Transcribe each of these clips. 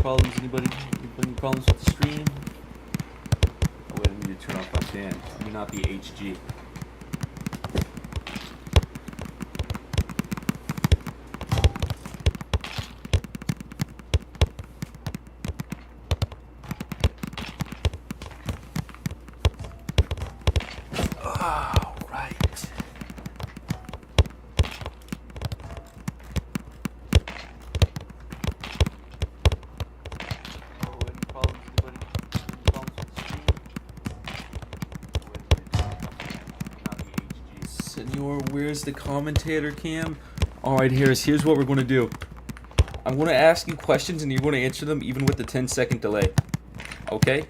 problems? Anybody any problems with the stream? Oh wait, I need to turn off my fan. Let me not be HG. Senor, where's the commentator cam? Alright, here's what we're going to do. I'm going to ask you questions and you're going to answer them even with the 10-second delay. Okay?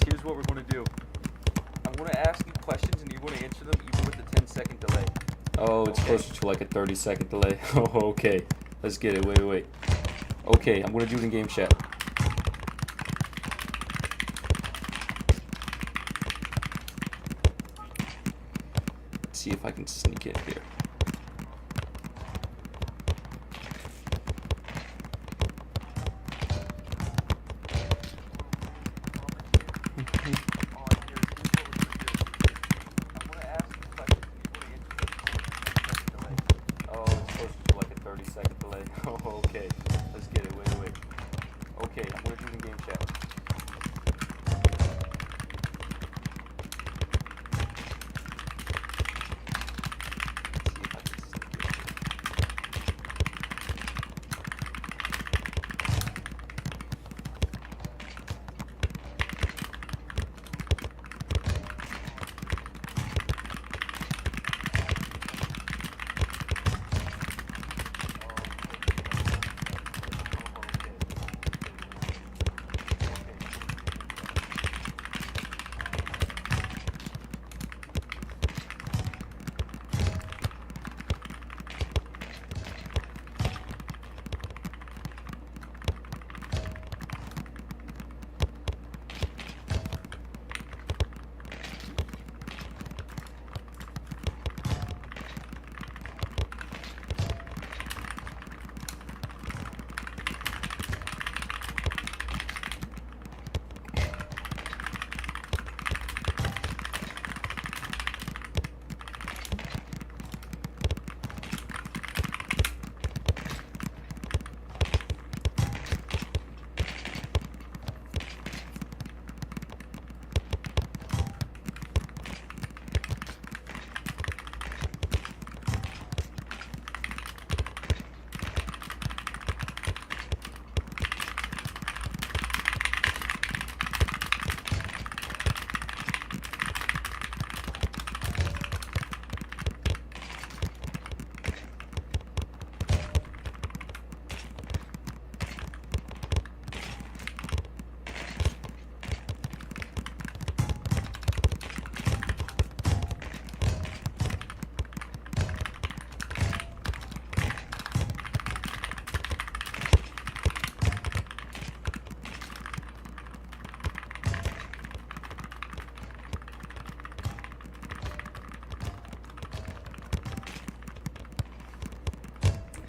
Here's what we're going to do. I'm going to ask you questions and you're going to answer them even with the 10-second delay. Oh, it's closer to like a 30-second delay. Oh, okay. Let's get it. Wait. Okay, I'm going to do it in game chat. Let's see if I can sneak it here. Okay, let's get it. Wait. Okay, I'm going to do it in game chat.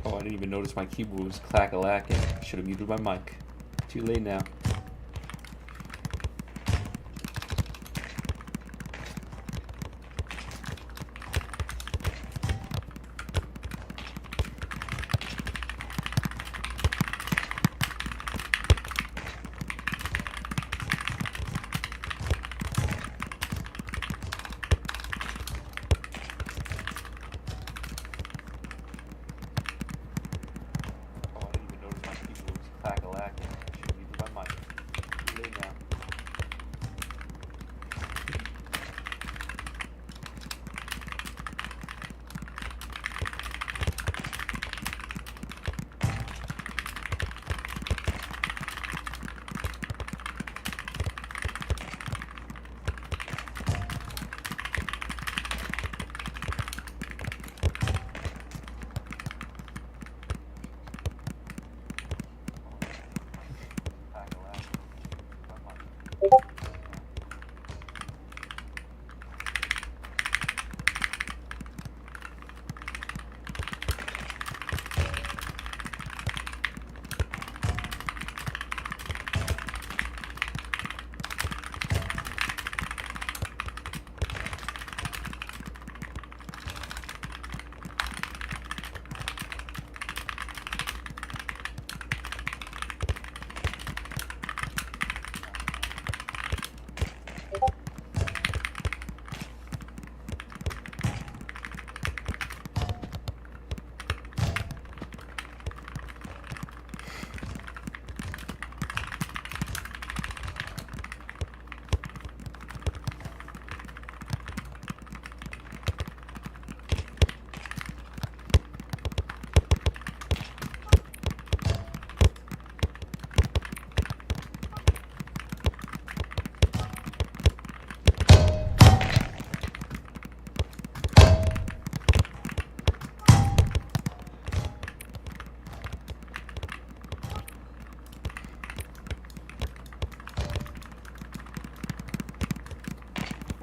Oh, I didn't even notice my keyboard was clack-a-lacking. Should have muted my mic. Too late now. Crack-a-lacking. Should be my mic.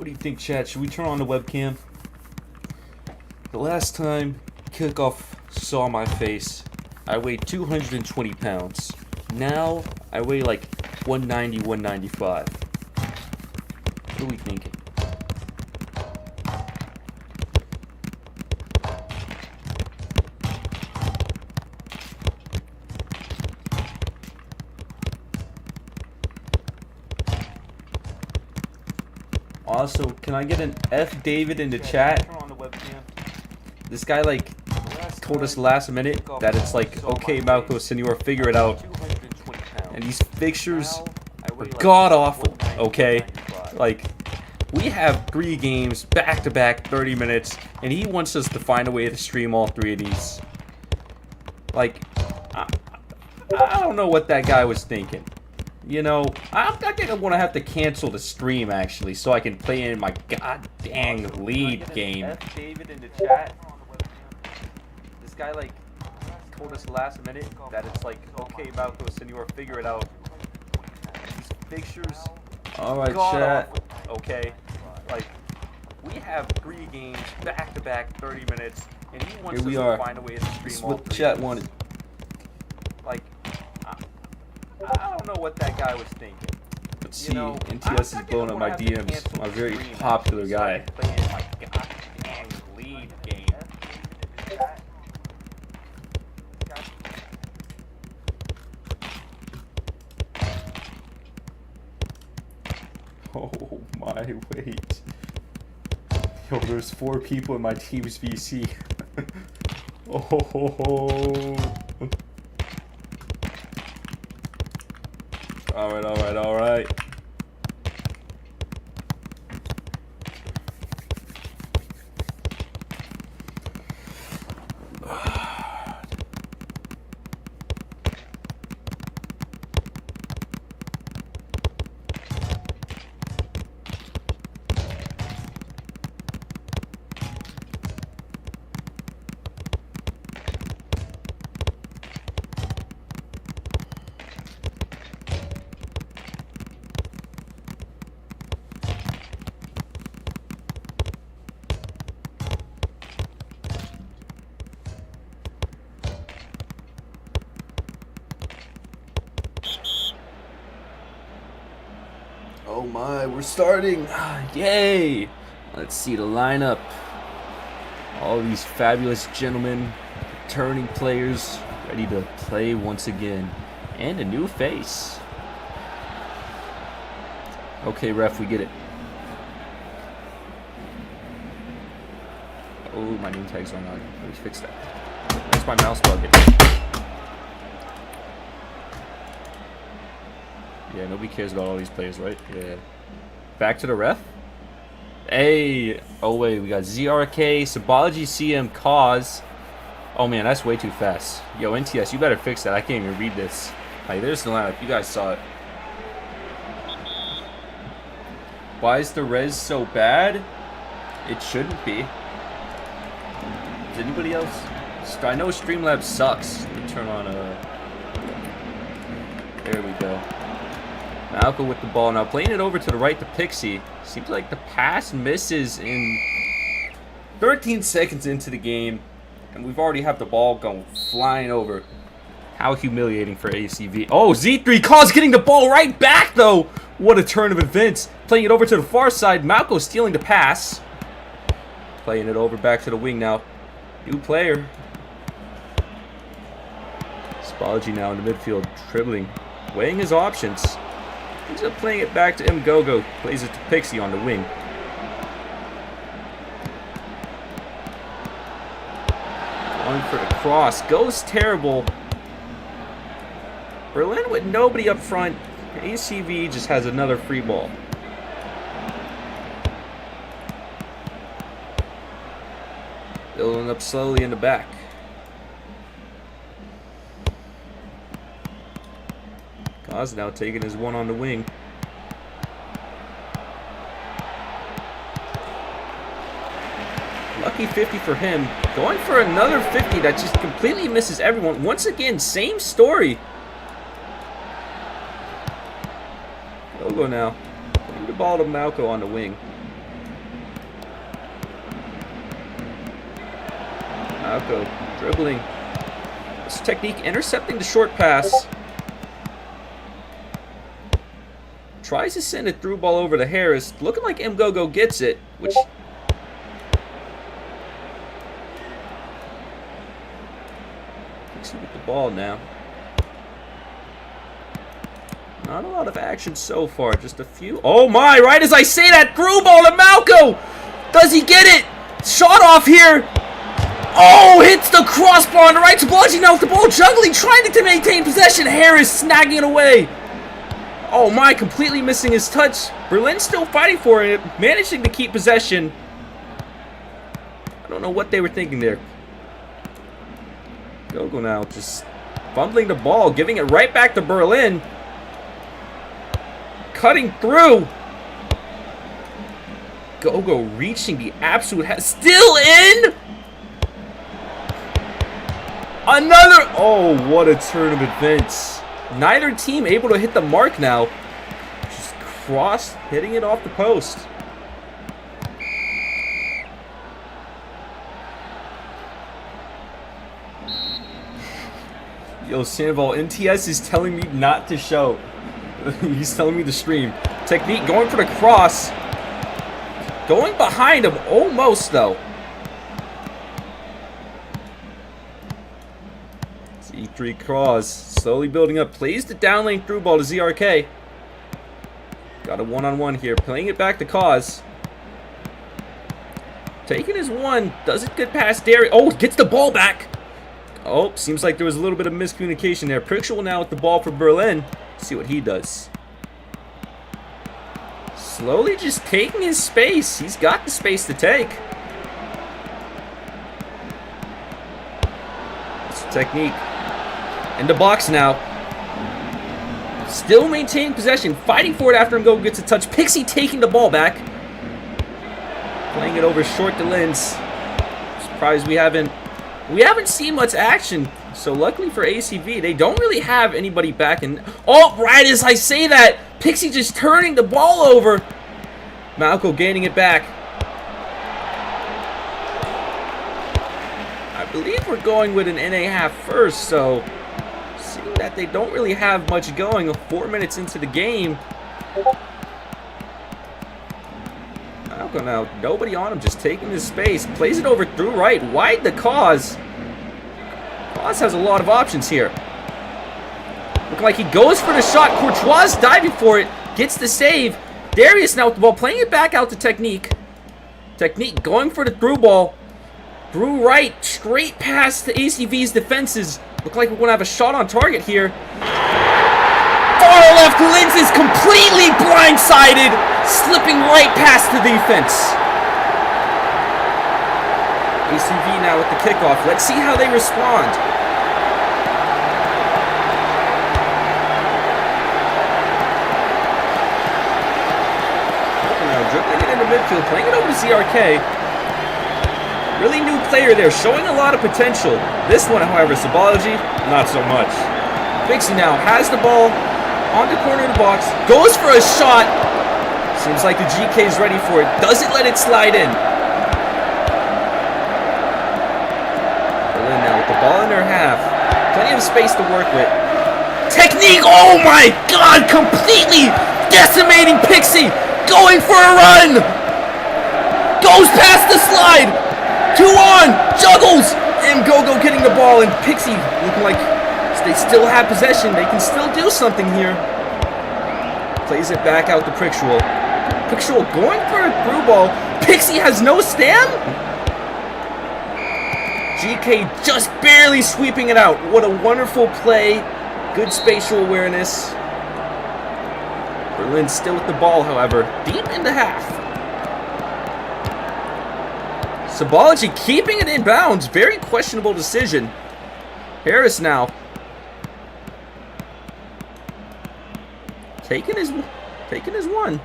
do you think, chat? Should we turn on the webcam? The last time kickoff saw my face, I weighed 220 pounds. Now, I weigh like 190, 195. What are we thinking? Also, can I get an F David in the chat? This guy like told us last minute that it's like, okay, Malco, Senor, figure it out. And these fixtures are god awful, okay? Like, we have 3 games back to back, 30 minutes, and he wants us to find a way to stream all 3 of these. Like, I don't know what that guy was thinking. You know, I think I'm gonna have to cancel the stream actually, so I can play in my goddamn lead game. F David in the chat. This guy like told us last minute that it's like, okay, Malco, Senor, figure it out. These fixtures. All right, chat. Okay, like we have 3 games back to back, 30 minutes, and he wants us to find a way to stream all 3. What chat wanted. Like. I don't know what that guy was thinking. Let's see, NTS is blowing up my DMs. I'm a very popular guy. Playing my goddamn lead game. Oh my, wait. Yo, there's 4 people in my team's VC. Oh. Alright. Oh my, we're starting. Yay! Let's see the lineup. All these fabulous gentlemen, returning players, ready to play once again. And a new face. Okay, ref, we get it. Oh, my name tags are not. Let me fix that. That's my mouse bug. Yeah, nobody cares about all these players, right? Yeah. Back to the ref. Hey. Oh, wait. We got ZRK, Sabology, CM, Cause. Oh, man. That's way too fast. Yo, NTS, you better fix that. I can't even read this. Like, there's the lineup. You guys saw it. Why is the res so bad? It shouldn't be. Is anybody else? I know Streamlabs sucks. Let me turn on a... There we go. Malco with the ball. Now playing it over to the right to Pixie. Seems like the pass misses in 13 seconds into the game. And we've already have the ball going flying over. How humiliating for ACV. Oh, Z3 Cause getting the ball right back though. What a turn of events. Playing it over to the far side. Malco stealing the pass. Playing it over back to the wing now. New player. Spology now in the midfield. Dribbling. Weighing his options. He's up playing it back to Mgogo. Plays it to Pixie on the wing. Going for the cross. Goes terrible. Berlin with nobody up front. ACV just has another free ball. Building up slowly in the back. Kaz now taking his one on the wing. Lucky 50 for him. Going for another 50 that just completely misses everyone. Once again, same story. Logo now. Putting the ball to Malco on the wing. Malco dribbling. This technique, intercepting the short pass. Tries to send a through ball over to Harris. Looking like Mgogo gets it, which... Pixie with the ball now. Not a lot of action so far, just a few. Oh my, right as I say that, through ball to Malco! Does he get it? Shot off here! Oh, hits the crossbar on the right. Sabology now with the ball, juggling, trying to maintain possession. Harris snagging it away. Oh my, completely missing his touch. Berlin still fighting for it, managing to keep possession. I don't know what they were thinking there. Gogo now just fumbling the ball, giving it right back to Berlin. Cutting through. Gogo reaching the absolute still in. Another. Oh, what a turn of events. Neither team able to hit the mark now. Just cross, hitting it off the post. Yo, Sandoval, NTS is telling me not to show. He's telling me to stream. Technique going for the cross. Going behind him almost, though. E3 cross. Slowly building up. Plays the down lane through ball to ZRK. Got a one-on-one here. Playing it back to Cause. Taking his one. Does it good past Derry. Oh, gets the ball back. Oh, seems like there was a little bit of miscommunication there. Pritchell now with the ball for Berlin. See what he does. Slowly just taking his space. He's got the space to take. It's a technique. In the box now. Still maintaining possession. Fighting for it after Mgogo gets a touch. Pixie taking the ball back. Playing it over short to Linz. Surprised we haven't seen much action. So luckily for ACV, they don't really have anybody back in. Oh, right as I say that, Pixie just turning the ball over. Malco gaining it back. I believe we're going with an NA half first, so seeing that they don't really have much going 4 minutes into the game. Malco now, nobody on him, just taking his space. Plays it over through right, wide the Cause. Cause has a lot of options here. Looking like he goes for the shot. Courtois diving for it. Gets the save. Darius now with the ball. Playing it back out to Technique. Technique going for the through ball. Through right. Straight past the ACV's defenses. Look like we're going to have a shot on target here. Far left. Linz is completely blindsided. Slipping right past the defense. ACV now with the kickoff. Let's see how they respond. Now dribbling it into midfield, playing it over to ZRK. Really new player there, showing a lot of potential. This one, however, Sabology, not so much. Pixie now has the ball on the corner of the box, goes for a shot. Seems like the GK is ready for it. Doesn't let it slide in. The ball in her half. Plenty of space to work with. Technique! Oh my god! Completely decimating Pixie! Going for a run! Goes past the slide! 2 on! Juggles! Mgogo getting the ball, and Pixie looking like they still have possession. They can still do something here. Plays it back out to Pritchell. Pritchell going for a through ball. Pixie has no stam? GK just barely sweeping it out. What a wonderful play. Good spatial awareness. Berlin still with the ball, however. Deep into half. Sabology keeping it in bounds. Very questionable decision. Harris now. Taking his one.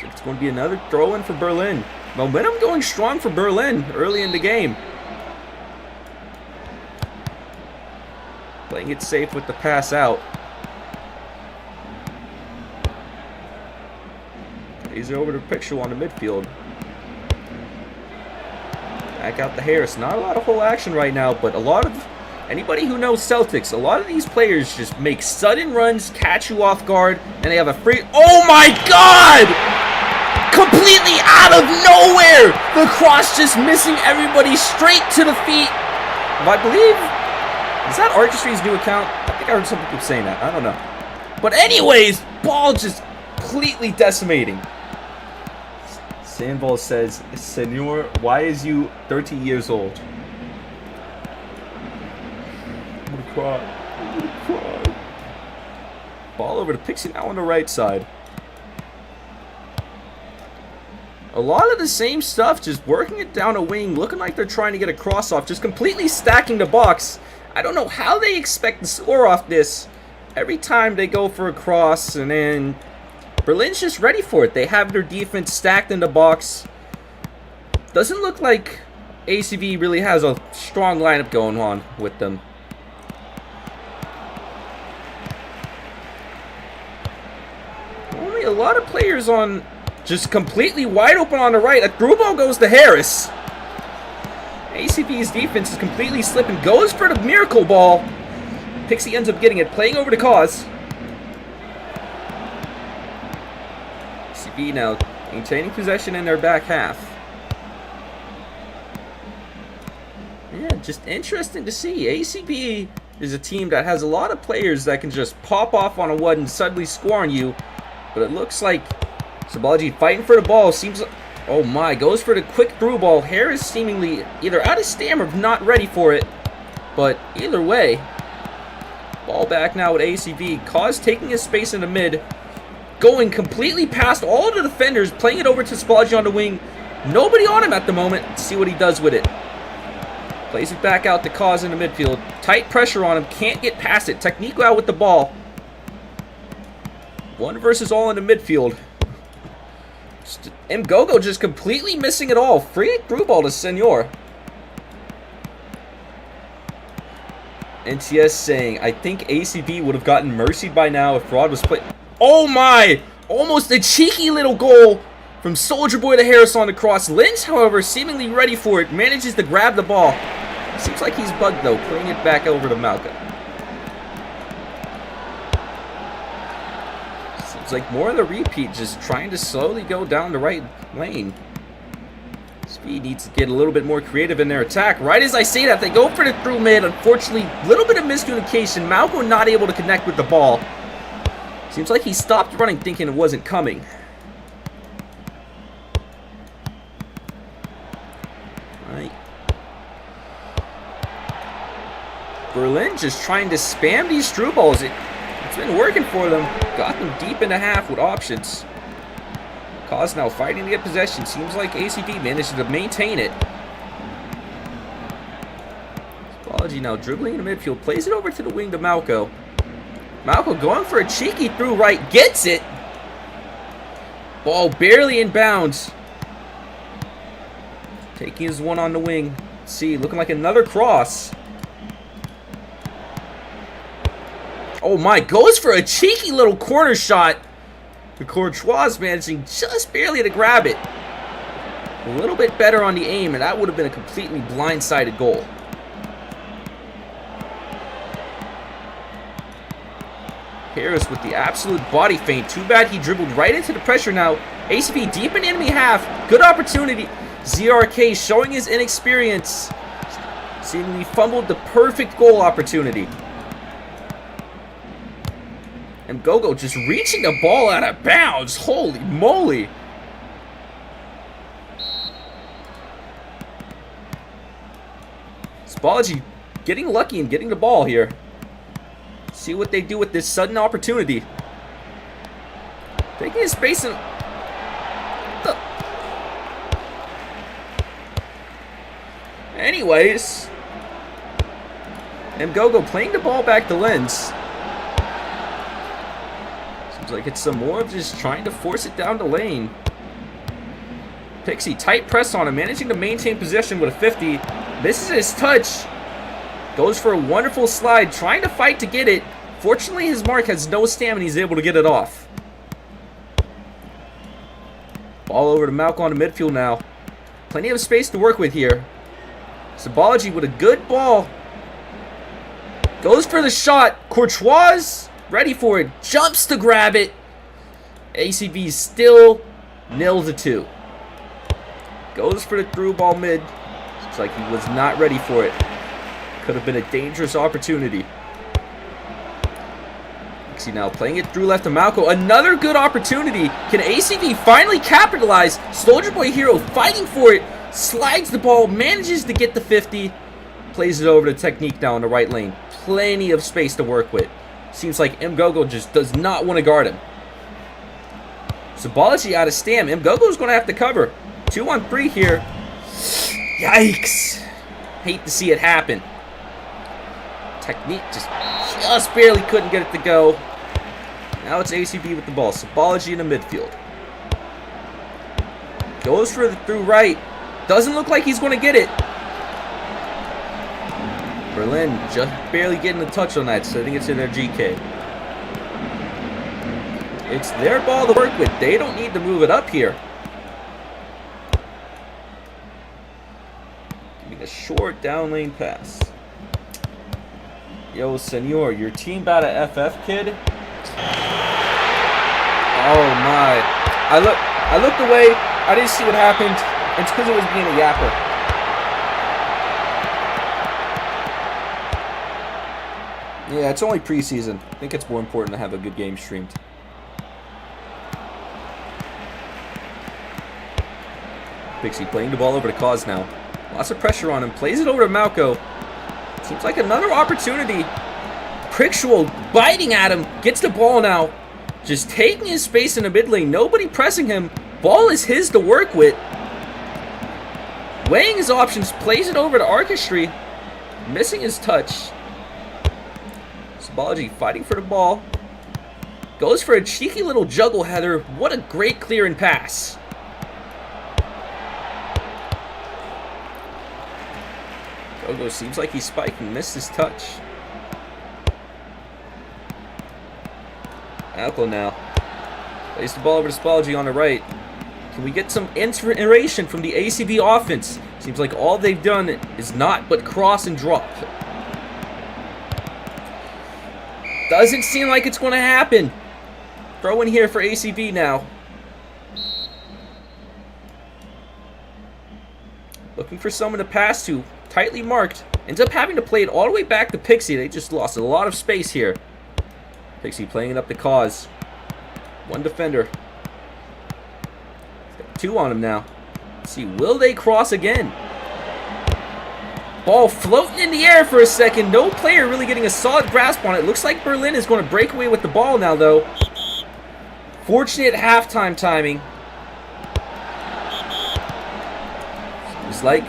It's going to be another throw-in for Berlin. Momentum going strong for Berlin early in the game. Playing it safe with the pass out. He's over to Picture on the midfield. Back out the Harris. Not a lot of whole action right now, but a lot of... Anybody who knows Celtics, a lot of these players just make sudden runs, catch you off guard, and they have a free... Oh my God! Completely out of nowhere! The cross just missing everybody straight to the feet. I believe... Is that Artistry's new account? I think I heard some people saying that. I don't know. But anyways, ball just completely decimating. Sandball says, Senor, why is you 30 years old? I'm gonna cry. I'm gonna cry. Ball over to Pixie now on the right side. A lot of the same stuff, just working it down a wing, looking like they're trying to get a cross off, just completely stacking the box. I don't know how they expect to score off this. Every time they go for a cross, and then Berlin's just ready for it. They have their defense stacked in the box. Doesn't look like ACV really has a strong lineup going on with them. Only a lot of players on just completely wide open on the right. A through ball goes to Harris. ACV's defense is completely slipping. Goes for the miracle ball. Pixie ends up getting it, playing over to Cause. ACV now maintaining possession in their back half. Yeah, just interesting to see. ACV is a team that has a lot of players that can just pop off on a one and suddenly score on you. But it looks like Sabology fighting for the ball. Seems like, oh my, goes for the quick through ball. Harris seemingly either out of stamina or not ready for it. But either way, ball back now with ACV. Cause taking his space in the mid. Going completely past all the defenders. Playing it over to Sabology on the wing. Nobody on him at the moment. Let's see what he does with it. Plays it back out to Cause in the midfield. Tight pressure on him. Can't get past it. Technique out with the ball. One versus all in the midfield. Mgogo just completely missing it all. Free through ball to Senor. NTS saying, I think ACV would have gotten mercied by now if Rod was playing. Oh my! Almost a cheeky little goal from Soldier Boy to Harris on the cross. Lynch, however, seemingly ready for it. Manages to grab the ball. Seems like he's bugged though. Playing it back over to Malcolm. Seems like more of the repeat, just trying to slowly go down the right lane. Speed needs to get a little bit more creative in their attack. Right as I say that, they go for the through mid. Unfortunately, a little bit of miscommunication. Malcolm not able to connect with the ball. Seems like he stopped running thinking it wasn't coming. Right. Berlin just trying to spam these through balls. It's been working for them. Got them deep into half with options. Cause now fighting to get possession. Seems like ACV managed to maintain it. Apology now dribbling in the midfield. Plays it over to the wing to Malco. Malco going for a cheeky through right. Gets it. Ball barely in bounds. Taking his one on the wing. Let's see, looking like another cross. Oh my, goes for a cheeky little corner shot. The Courtois managing just barely to grab it. A little bit better on the aim, and that would have been a completely blindsided goal. Harris with the absolute body feint. Too bad he dribbled right into the pressure now. ACV deep in enemy half. Good opportunity. ZRK showing his inexperience. Seemingly fumbled the perfect goal opportunity. And Gogo just reaching the ball out of bounds. Holy moly. Spalgi getting lucky and getting the ball here. See what they do with this sudden opportunity. Taking his space and... Anyways. Mgogo playing the ball back to Lens. Seems like it's some more of just trying to force it down the lane. Pixie, tight press on him, managing to maintain possession with a 50. Misses his touch. Goes for a wonderful slide, trying to fight to get it. Fortunately, his mark has no stamina. He's able to get it off. Ball over to Malcolm on the midfield now. Plenty of space to work with here. Sabology with a good ball. Goes for the shot. Courtois ready for it. Jumps to grab it. ACV still 0-2. Goes for the through ball mid. Looks like he was not ready for it. Could have been a dangerous opportunity. See now playing it through left to Malco. Another good opportunity. Can ACV finally capitalize? Soldier Boy Hero fighting for it. Slides the ball. Manages to get the 50. Plays it over to Technique now in the right lane. Plenty of space to work with. Seems like Mgogo just does not want to guard him. Sabology out of stam. Mgogo's going to have to cover. 2-on-3 here. Yikes. Hate to see it happen. Technique just barely couldn't get it to go. Now it's ACB with the ball. Sabology in the midfield. Goes for the through right. Doesn't look like he's going to get it. Berlin just barely getting a touch on that, sending it to their GK. It's their ball to work with. They don't need to move it up here. Giving a short down lane pass. Yo, senor, your team about a FF, kid? Oh my. I looked away. I didn't see what happened. It's because it was being a yapper. Yeah, it's only preseason. I think it's more important to have a good game streamed. Pixie playing the ball over to Cause now. Lots of pressure on him. Plays it over to Malco. Seems like another opportunity. Prickshul biting at him. Gets the ball now. Just taking his space in the mid lane. Nobody pressing him. Ball is his to work with. Weighing his options. Plays it over to Artistry. Missing his touch. Sabology fighting for the ball. Goes for a cheeky little juggle header. What a great clear and pass. Gogo seems like he's spiking. Missed his touch. Alco now. Plays the ball over to Sabology on the right. Can we get some inspiration from the ACV offense? Seems like all they've done is not but cross and drop. Doesn't seem like it's going to happen. Throw in here for ACV now. Looking for someone to pass to. Tightly marked. Ends up having to play it all the way back to Pixie. They just lost a lot of space here. Pixie playing it up the Cause. One defender. Two on him now. Let's see, will they cross again? Ball floating in the air for a second. No player really getting a solid grasp on it. Looks like Berlin is going to break away with the ball now, though. Fortunate halftime timing. Seems like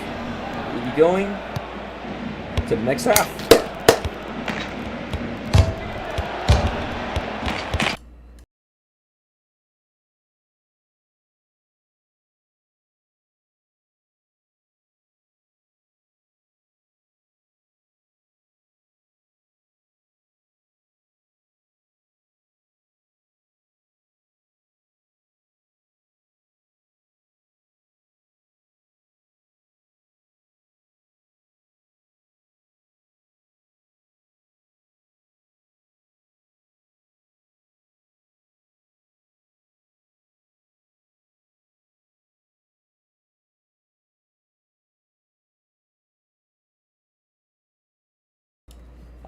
we'll be going to the next half.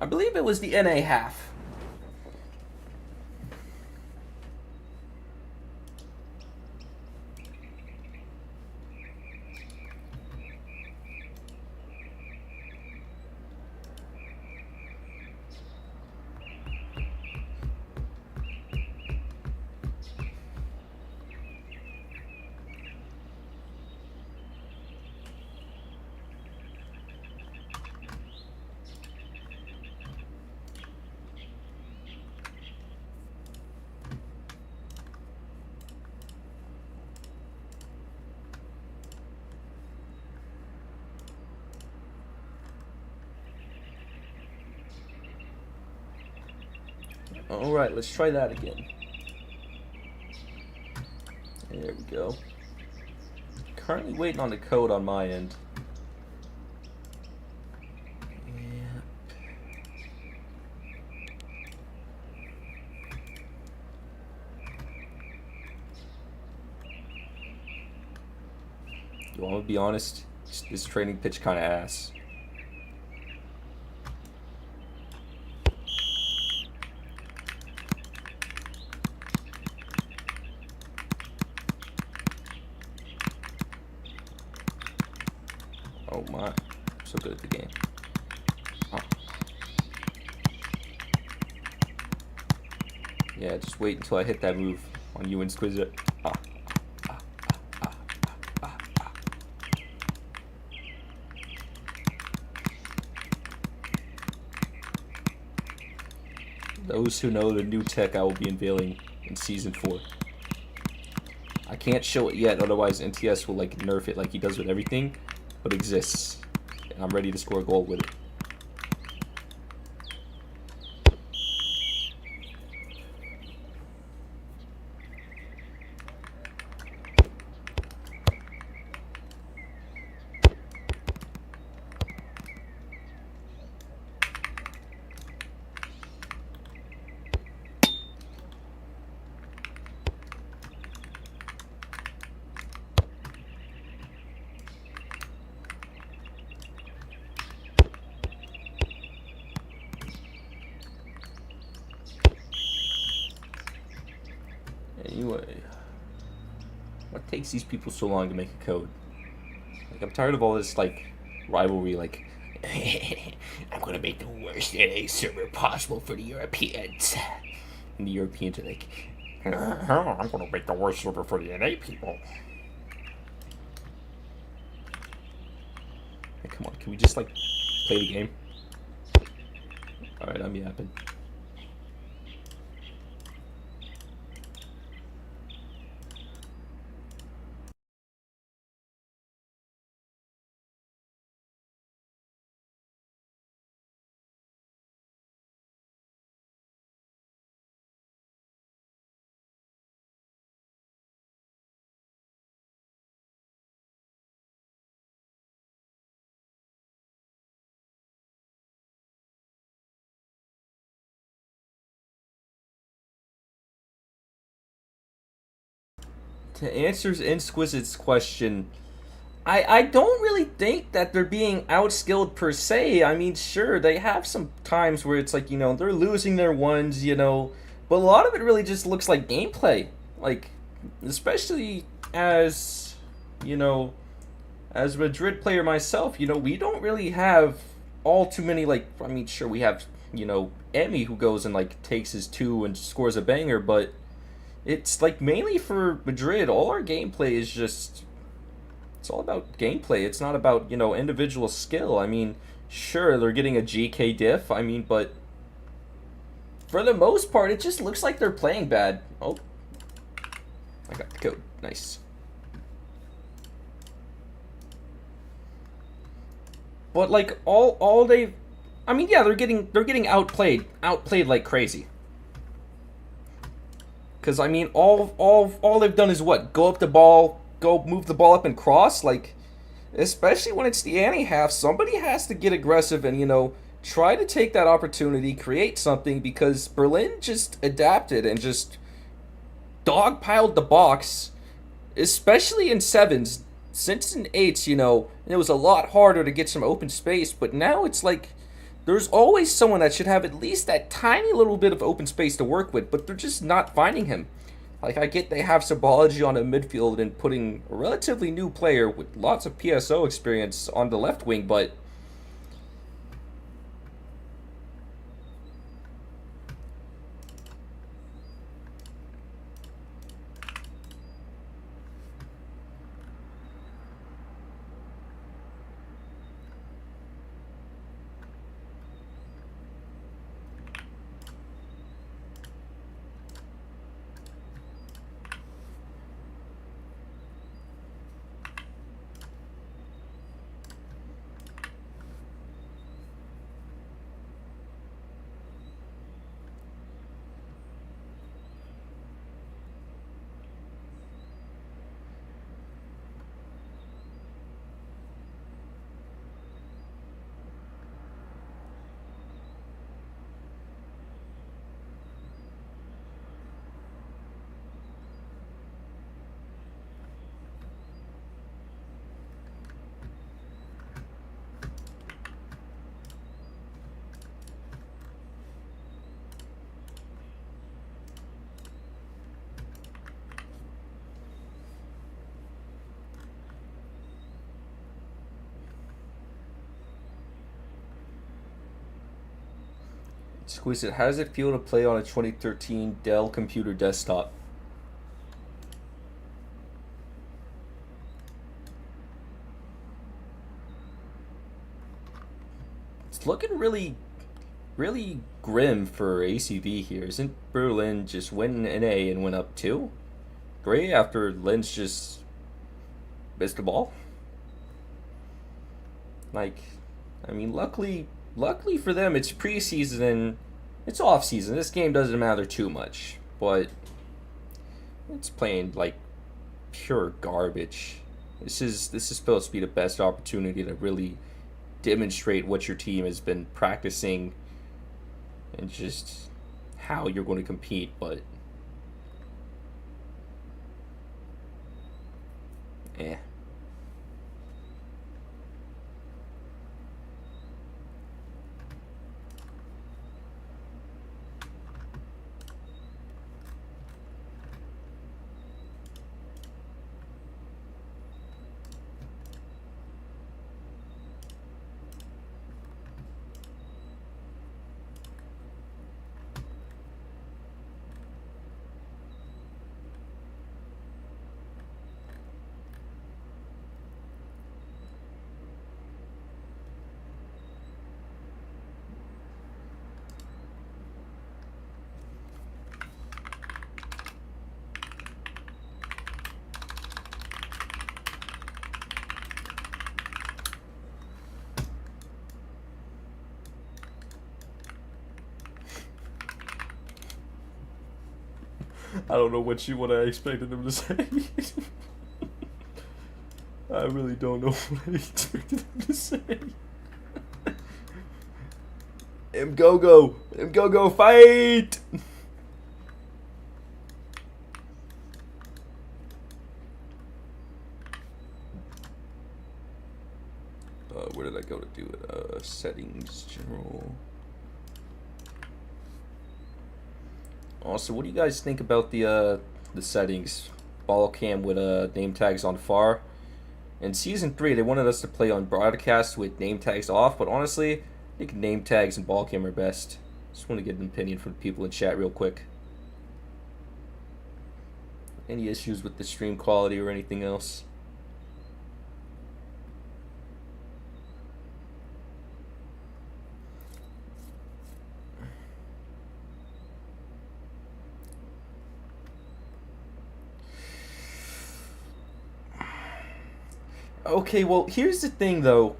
I believe it was the NA half. Alright, let's try that again. There we go. Currently waiting on the code on my end. You want to be honest? This training pitch kind of ass. Oh my, I'm so good at the game. Oh. Yeah, just wait until I hit that move on you and Squizit. Ah. Those who know the new tech I will be unveiling in Season 4. I can't show it yet, otherwise NTS will like nerf it like he does with everything, but it exists. And I'm ready to score a goal with it. Anyway, what takes these people so long to make a code? Like, I'm tired of all this, like, rivalry, like, I'm gonna make the worst NA server possible for the Europeans. And the Europeans are like, I'm gonna make the worst server for the NA people. Hey, come on, can we just, like, play the game? Alright, I'm yapping. To answer Insquisite's question, I don't really think that they're being outskilled per se. I mean, sure, they have some times where it's like, they're losing their ones, but a lot of it really just looks like gameplay. Like, especially as, as a Madrid player myself, we don't really have all too many, like, I mean, sure, we have, Emmy who goes and, like, takes his two and scores a banger, but it's, like, mainly for Madrid, all our gameplay is just, it's all about gameplay. It's not about, individual skill. I mean, sure, they're getting a GK diff, I mean, but for the most part, it just looks like they're playing bad. Oh, I got the code. Nice. But like all they, I mean, yeah, they're getting outplayed like crazy. Because I mean, all they've done is what? Go up the ball, go move the ball up and cross. Like, especially when it's the ante half, somebody has to get aggressive and try to take that opportunity, create something. Because Berlin just adapted and just dogpiled the box, especially in sevens. Since in eights, it was a lot harder to get some open space. But now it's like there's always someone that should have at least that tiny little bit of open space to work with, but they're just not finding him. Like, I get they have symbology on the midfield and putting a relatively new player with lots of PSO experience on the left wing, but Squeeze it. How does it feel to play on a 2013 Dell computer desktop? It's looking really, really grim for ACV here. Isn't Berlin just went in NA and went up 2? Great after Linz just missed the ball. Like, I mean, luckily for them, it's preseason and it's off season. This game doesn't matter too much, but it's playing like pure garbage. This is supposed to be the best opportunity to really demonstrate what your team has been practicing and just how you're going to compete, but eh. I don't know what I expected them to say. I really don't know what I expected them to say. Mgogo, fight! Where did I go to do it? Settings, general. Also, what do you guys think about the settings? Ball cam with name tags on far. In Season 3, they wanted us to play on broadcast with name tags off, but honestly, I think name tags and ball cam are best. Just want to get an opinion from the people in chat real quick. Any issues with the stream quality or anything else? Okay, well, here's the thing, though.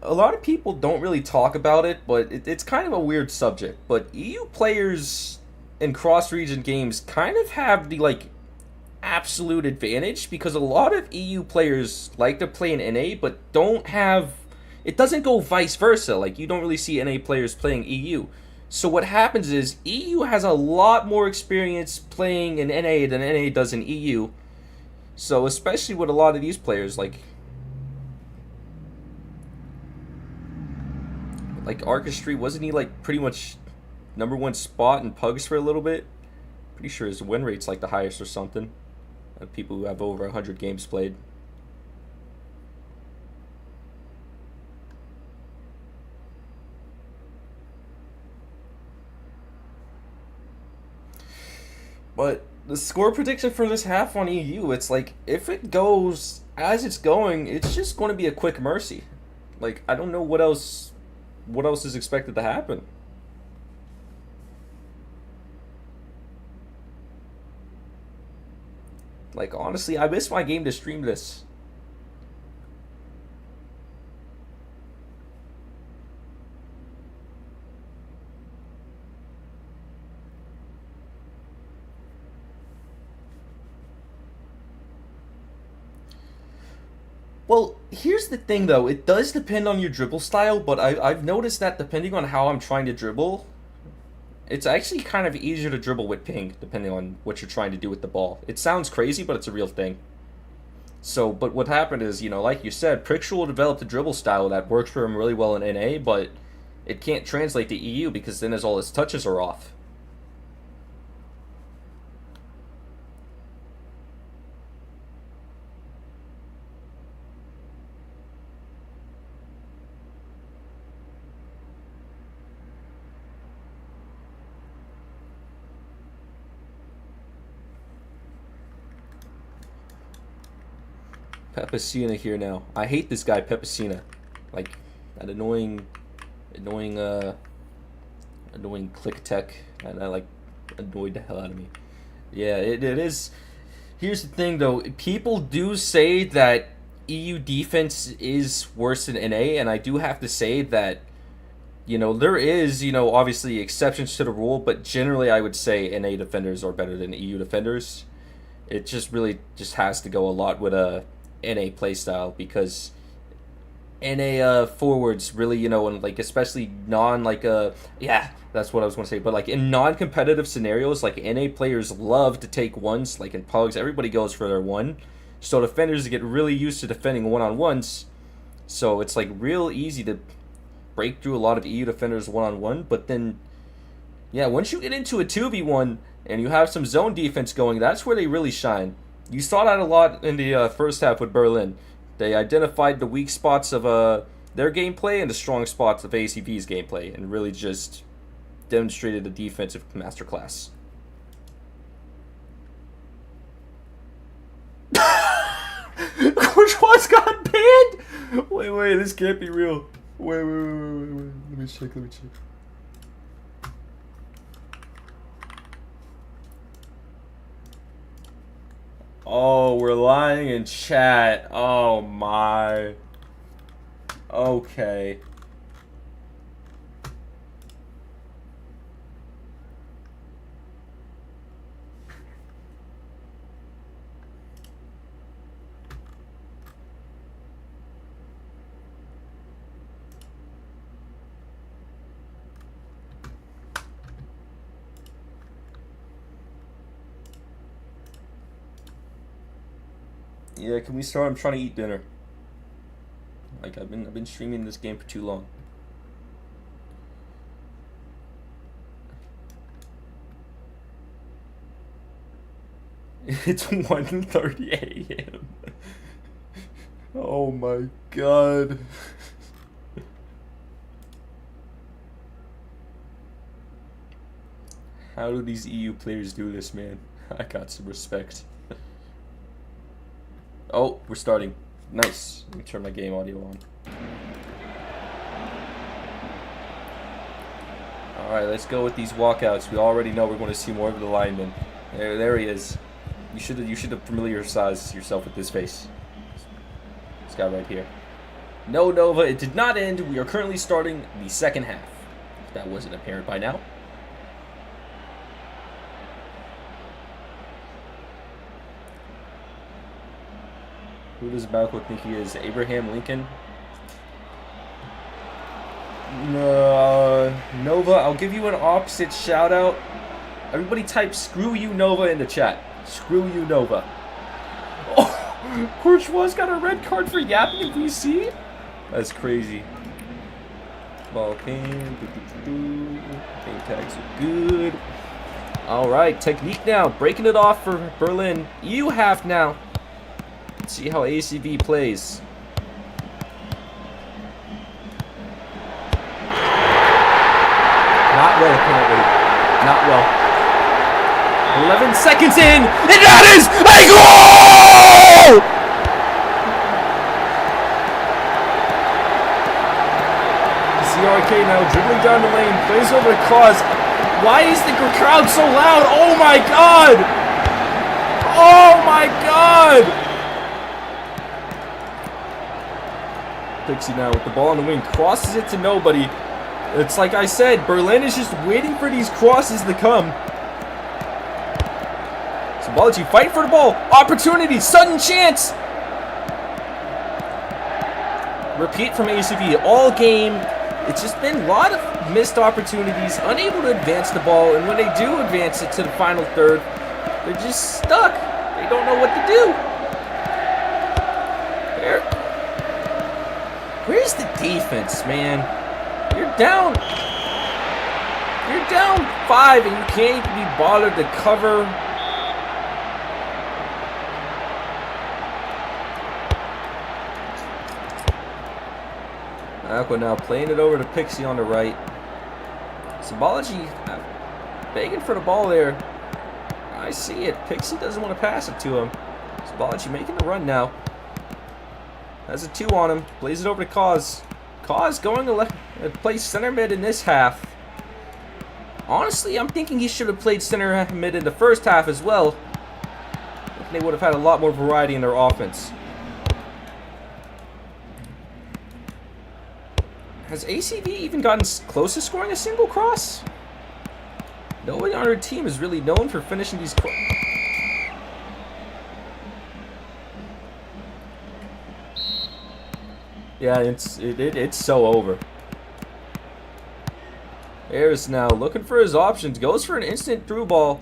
A lot of people don't really talk about it, but it's kind of a weird subject. But EU players in cross-region games kind of have the, like, absolute advantage because a lot of EU players like to play in NA, but don't have... It doesn't go vice versa. Like, you don't really see NA players playing EU. So what happens is EU has a lot more experience playing in NA than NA does in EU. So especially with a lot of these players, like Artistry, wasn't he like pretty much #1 spot in Pugs for a little bit? Pretty sure his win rate's like the highest or something. People who have over 100 games played. But the score prediction for this half on EU, it's like, if it goes as it's going, it's just going to be a quick mercy. Like, I don't know what else is expected to happen. Like, honestly, I missed my game to stream this. Well, here's the thing, though. It does depend on your dribble style, but I've noticed that depending on how I'm trying to dribble, it's actually kind of easier to dribble with ping, depending on what you're trying to do with the ball. It sounds crazy, but it's a real thing. So, but what happened is, you know, like you said, Prickshul developed a dribble style that works for him really well in NA, but it can't translate to EU because then all his touches are off. Pepicina here now. I hate this guy, Pepicina. Like, that annoying click tech. And I, like, annoyed the hell out of me. Yeah, it is. Here's the thing, though. People do say that EU defense is worse than NA, and I do have to say that, you know, there is, you know, obviously exceptions to the rule, but generally I would say NA defenders are better than EU defenders. It just really just has to go a lot with a NA playstyle, because NA forwards really, you know, and like especially yeah, that's what I was going to say, but like in non-competitive scenarios, like NA players love to take ones, like in pugs, everybody goes for their one. So defenders get really used to defending one-on-ones, so it's like real easy to break through a lot of EU defenders one-on-one. But then, yeah, once you get into a 2v1 and you have some zone defense going, that's where they really shine. You saw that a lot in the first half with Berlin. They identified the weak spots of their gameplay and the strong spots of ACV's gameplay, and really just demonstrated a defensive masterclass. Courtois got banned? Wait, this can't be real. Wait. Let me check. Oh, we're lying in chat. Oh my. Okay. Yeah, can we start? I'm trying to eat dinner. Like I've been streaming this game for too long. It's 1:30 a.m. Oh my god. How do these EU players do this, man? I got some respect. Oh, we're starting. Nice. Let me turn my game audio on. Alright, let's go with these walkouts. We already know we're going to see more of the lineman. There he is. You should have familiarized yourself with this face. This guy right here. No, Nova, it did not end. We are currently starting the second half. If that wasn't apparent by now. Who does Malcolm think he is? Abraham Lincoln? Nova, I'll give you an opposite shout out. Everybody type "screw you, Nova" in the chat. Screw you, Nova. Oh, Courtois got a red card for yapping at VC? That's crazy. Ball came. Game tags are good. Alright, technique now. Breaking it off for Berlin. EU half now. Let's see how ACV plays. Not well, apparently. Not well. 11 seconds in, and that is a goal! CRK now dribbling down the lane, plays over the cross. Why is the crowd so loud? Oh my god! Oh my god! Pixie now with the ball on the wing, crosses it to nobody. It's like I said, Berlin is just waiting for these crosses to come. Symbology fight for the ball. Opportunity, sudden chance. Repeat from ACV all game. It's just been a lot of missed opportunities, unable to advance the ball, and when they do advance it to the final third, they're just stuck. They don't know what to do. Where's the defense, man? You're down 5 and you can't even be bothered to cover. Aqua now playing it over to Pixie on the right. Symbology begging for the ball there. I see it. Pixie doesn't want to pass it to him. Symbology making the run now. Has a 2 on him. Plays it over to Kaz. Kaz going to play center mid in this half. Honestly, I'm thinking he should have played center mid in the first half as well. They would have had a lot more variety in their offense. Has ACV even gotten close to scoring a single cross? Nobody on our team is really known for finishing these Yeah, it's so over. Ayers now looking for his options. Goes for an instant through ball.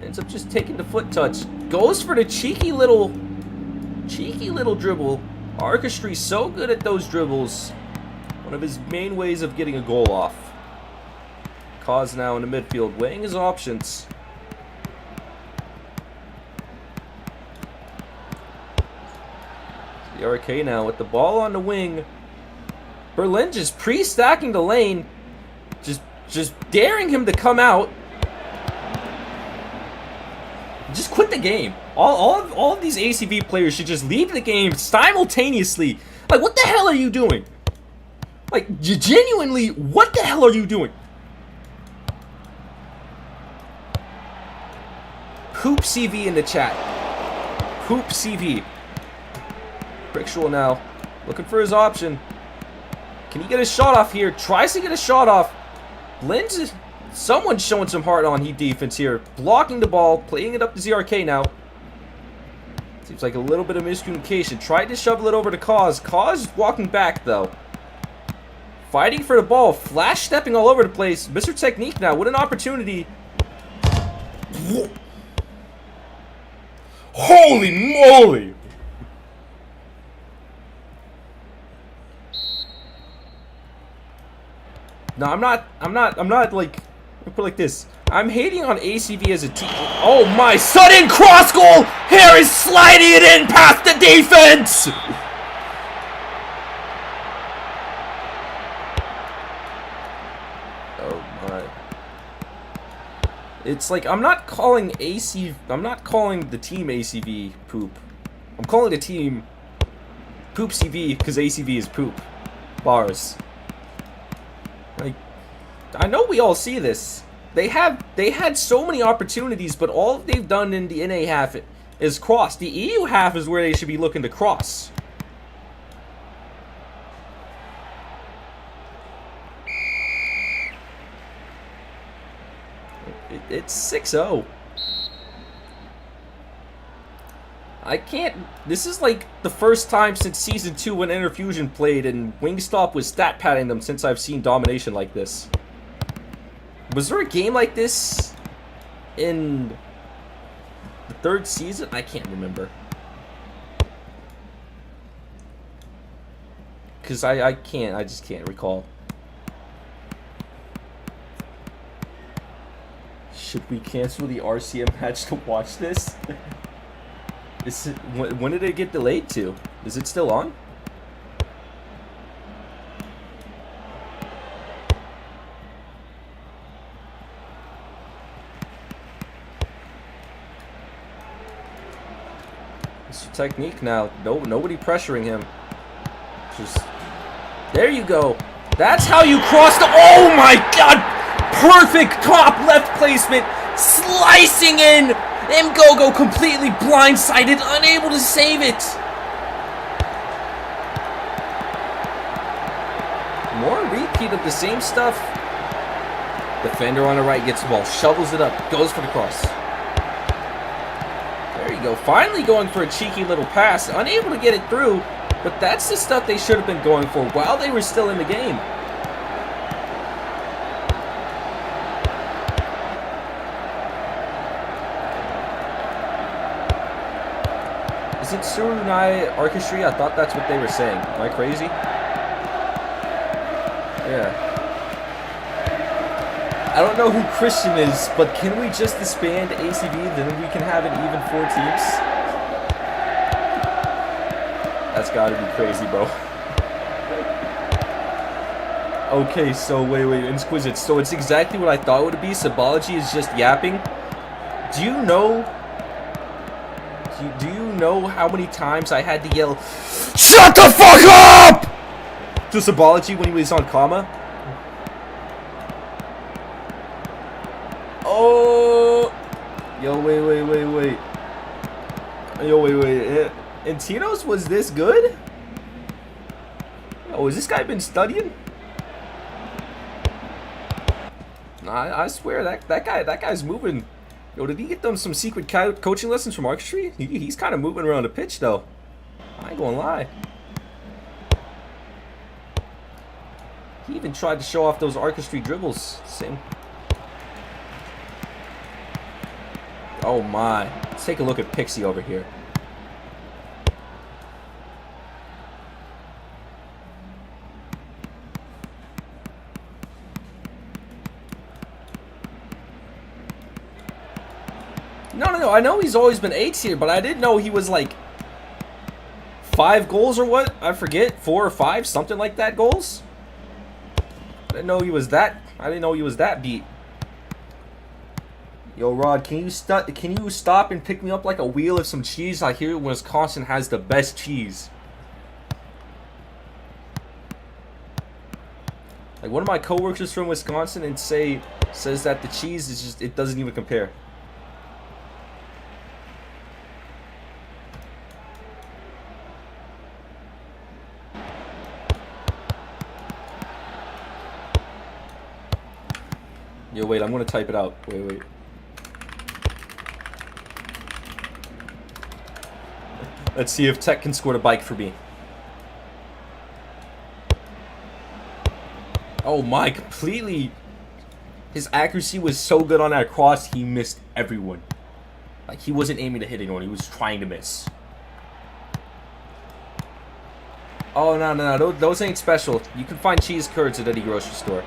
Ends up just taking the foot touch. Goes for the cheeky little dribble. Artistry so good at those dribbles. One of his main ways of getting a goal off. Kaz now in the midfield, weighing his options. The RK now with the ball on the wing. Berlin just pre-stacking the lane. Just daring him to come out. Just quit the game. All of these ACV players should just leave the game simultaneously. Like, what the hell are you doing? Like, genuinely, what the hell are you doing? Poop CV in the chat. Poop CV. Brickshaw now looking for his option. Can he get a shot off here? Tries to get a shot off. Lynn's someone's showing some heart on Heat defense here. Blocking the ball, playing it up to ZRK now. Seems like a little bit of miscommunication. Tried to shovel it over to Kaz. Kaz walking back though. Fighting for the ball. Flash stepping all over the place. Mr. Technique now. What an opportunity. Holy moly. No, I'm not like, put it like this. I'm hating on ACV as a team. Oh my, sudden cross goal! Harris sliding it in past the defense! Oh my. It's like, I'm not calling the team ACV poop. I'm calling the team Poop CV because ACV is poop. Bars. Like, I know we all see this. They had so many opportunities, but all they've done in the NA half is cross. The EU half is where they should be looking to cross. It's 6-0. I can't... This is like the first time since Season 2 when Interfusion played and Wingstop was stat padding them since I've seen domination like this. Was there a game like this in the 3rd season? I can't remember. Because I just can't recall. Should we cancel the RCM match to watch this? When did it get delayed to? Is it still on? Mr. Technique now. Nobody pressuring him. Just there you go. That's how you cross the. Oh my God! Perfect top left placement, slicing in. Mgogo completely blindsided, unable to save it. More repeat of the same stuff. Defender on the right gets the ball, shovels it up, goes for the cross. There you go. Finally going for a cheeky little pass, unable to get it through, but that's the stuff they should have been going for while they were still in the game. Isn't Surunai Artistry? I thought that's what they were saying. Am I crazy? Yeah. I don't know who Christian is, but can we just disband ACV, then we can have an even 4 teams? That's gotta be crazy, bro. Okay, so wait, Exquisite. So it's exactly what I thought it would be. Symbology is just yapping. Do you know Do you know how many times I had to yell, "Shut the fuck up!" to Sabology when he was on comma? Oh, yo, wait. Yo, wait. And Tito's was this good? Oh, has this guy been studying? Nah, I swear that guy's moving. Yo, did he get them some secret coaching lessons from Artistry? He's kind of moving around the pitch though. I ain't gonna lie. He even tried to show off those Artistry dribbles. Same. Oh my. Let's take a look at Pixie over here. No. I know he's always been A tier, but I didn't know he was like 5 goals or what? I forget. 4 or 5, something like that goals. I didn't know he was that. I didn't know he was that beat. Yo, Rod, can you stop and pick me up like a wheel of some cheese? I hear Wisconsin has the best cheese. Like one of my coworkers from Wisconsin and says that the cheese is just, it doesn't even compare. Yo, wait, I'm gonna type it out. Wait. Let's see if Tech can score the bike for me. Oh my, completely. His accuracy was so good on that cross, he missed everyone. Like, he wasn't aiming to hit anyone, he was trying to miss. Oh, no, those ain't special. You can find cheese curds at any grocery store.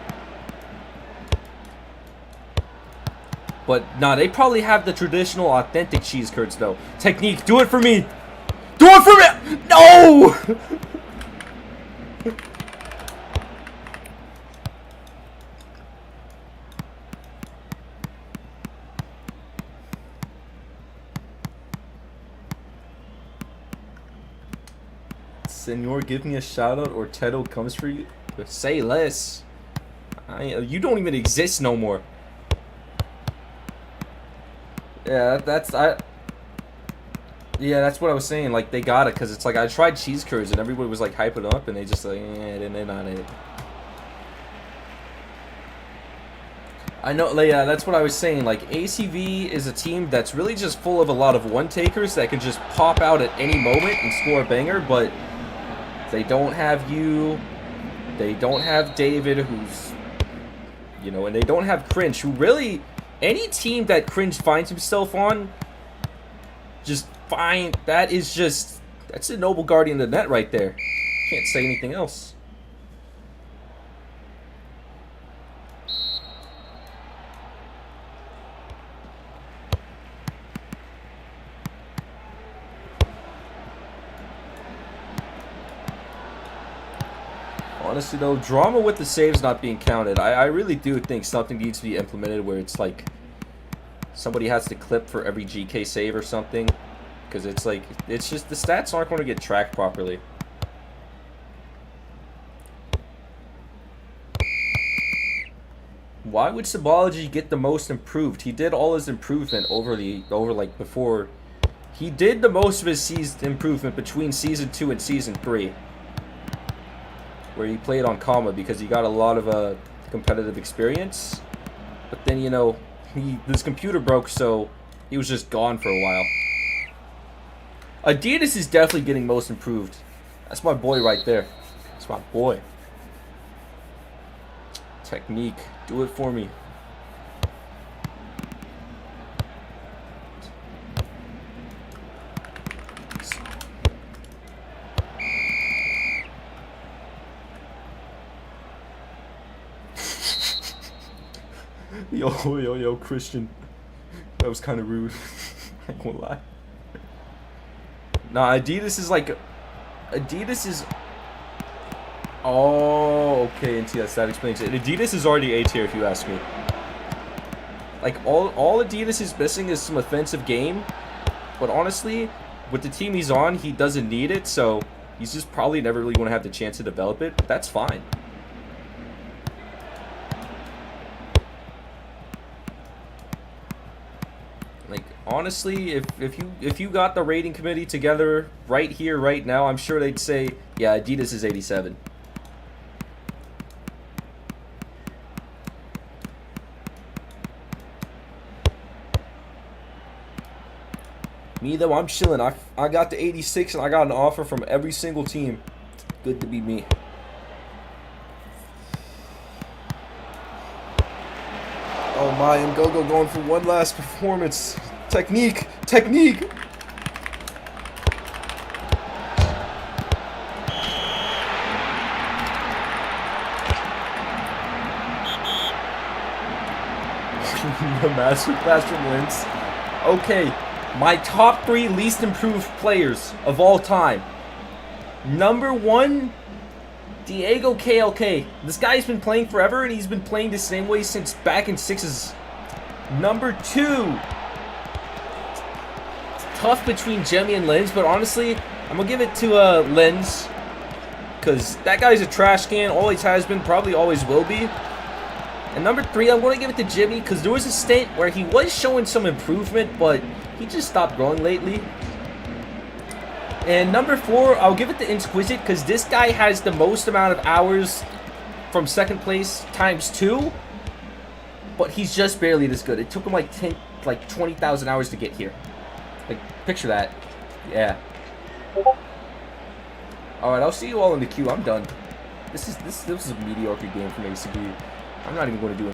But, nah, they probably have the traditional, authentic cheese curds, though. Technique, do it for me! Do it for me! No! Senor, give me a shout out or Tedo comes for you. Say less. You don't even exist no more. Yeah, that's what I was saying. Like, they got it, because it's like I tried cheese curds and everybody was like hyping up and they just like, they're not it. I know, yeah, that's what I was saying. Like, ACV is a team that's really just full of a lot of one-takers that can just pop out at any moment and score a banger, but they don't have you. They don't have David, who's, you know, and they don't have Cringe, who really, any team that Cringe finds himself on, just fine. That's a noble guardian of the net right there. Can't say anything else. Honestly, though, drama with the saves not being counted, I really do think something needs to be implemented where it's like somebody has to clip for every GK save or something, because it's like, it's just the stats aren't going to get tracked properly. Why would Sabology get the most improved? He did all his improvement like before. He did the most of his season improvement between season 2 and season 3. Where he played on comma because he got a lot of competitive experience. But then, you know, his computer broke, so he was just gone for a while. Adidas is definitely getting most improved. That's my boy right there. That's my boy. Technique. Do it for me. Yo, Christian. That was kind of rude. I ain't gonna lie. Nah, Adidas is like... Adidas is... Oh, okay, and yes, that explains it. Adidas is already A tier, if you ask me. Like, all Adidas is missing is some offensive game. But honestly, with the team he's on, he doesn't need it, so he's just probably never really going to have the chance to develop it. But that's fine. Like, honestly, if you got the rating committee together right here, right now, I'm sure they'd say, yeah, Adidas is 87. Me, though, I'm chilling. I got the 86, and I got an offer from every single team. Good to be me. Oh my, and Gogo going for one last performance. Technique! Technique! The masterclass from Lens. Okay, my top 3 least improved players of all time. Number 1, Diego KLK. This guy's been playing forever, and he's been playing the same way since back in 6s. Number 2, it's tough between Jemmy and Lens, but honestly, I'm going to give it to Lens, because that guy's a trash can, always has been, probably always will be. And number 3, I'm going to give it to Jimmy, because there was a stint where he was showing some improvement, but he just stopped growing lately. And number 4, I'll give it to Inquisite, because this guy has the most amount of hours from second place times 2, but he's just barely this good. It took him like 20,000 hours to get here. Like, picture that. Yeah. Alright, I'll see you all in the queue. I'm done. This is a mediocre game from ACB. I'm not even going to do it.